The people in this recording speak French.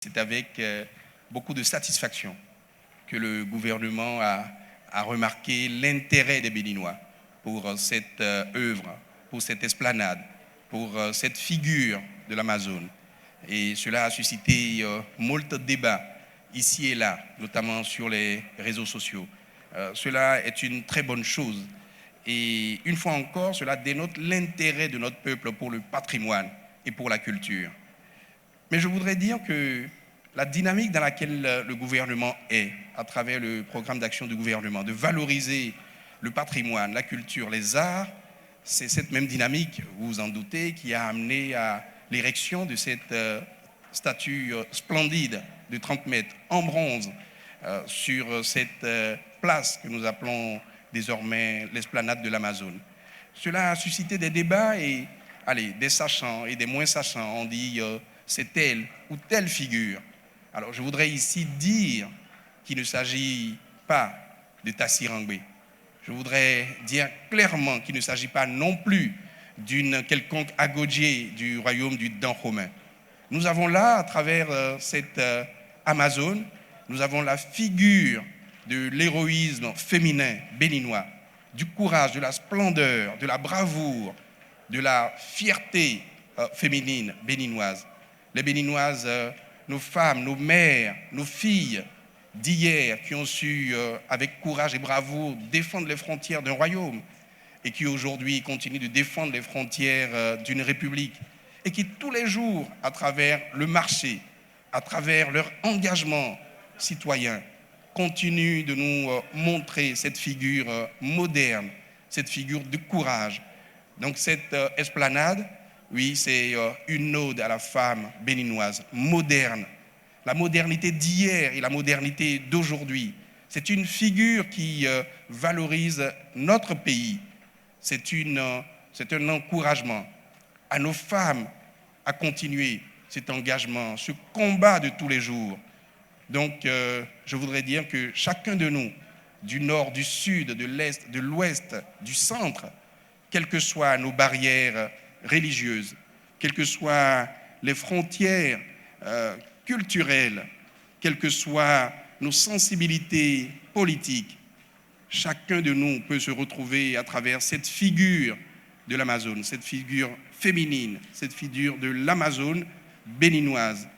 C'est avec beaucoup de satisfaction que le gouvernement a remarqué l'intérêt des Béninois pour cette œuvre, pour cette esplanade, pour cette figure de l'Amazone. Et cela a suscité moult débats ici et là, notamment sur les réseaux sociaux. Cela est une très bonne chose. Et une fois encore, cela dénote l'intérêt de notre peuple pour le patrimoine et pour la culture. Mais je voudrais dire que la dynamique dans laquelle le gouvernement est, à travers le programme d'action du gouvernement, de valoriser le patrimoine, la culture, les arts, c'est cette même dynamique, vous vous en doutez, qui a amené à l'érection de cette statue splendide de 30 mètres en bronze sur cette place que nous appelons désormais l'esplanade de l'Amazone. Cela a suscité des débats et des sachants et des moins sachants ont dit c'est telle ou telle figure. Alors je voudrais ici dire qu'il ne s'agit pas de Tassirangbe. Je voudrais dire clairement qu'il ne s'agit pas non plus d'une quelconque Agodje du royaume du Dahomey. Nous avons là, à travers cette Amazone, nous avons la figure de l'héroïsme féminin béninois, du courage, de la splendeur, de la bravoure, de la fierté féminine béninoise. Les Béninoises, nos femmes, nos mères, nos filles d'hier qui ont su, avec courage et bravoure, défendre les frontières d'un royaume et qui aujourd'hui continuent de défendre les frontières d'une république et qui tous les jours, à travers le marché, à travers leur engagement citoyen, continuent de nous montrer cette figure moderne, cette figure de courage. Donc cette esplanade, oui, c'est une ode à la femme béninoise, moderne. La modernité d'hier et la modernité d'aujourd'hui. C'est une figure qui valorise notre pays. C'est un encouragement à nos femmes à continuer cet engagement, ce combat de tous les jours. Donc, je voudrais dire que chacun de nous, du nord, du sud, de l'est, de l'ouest, du centre, quelles que soient nos barrières religieuses, quelles que soient les frontières culturelles, quelles que soient nos sensibilités politiques, chacun de nous peut se retrouver à travers cette figure de l'Amazone, cette figure féminine, cette figure de l'Amazone béninoise.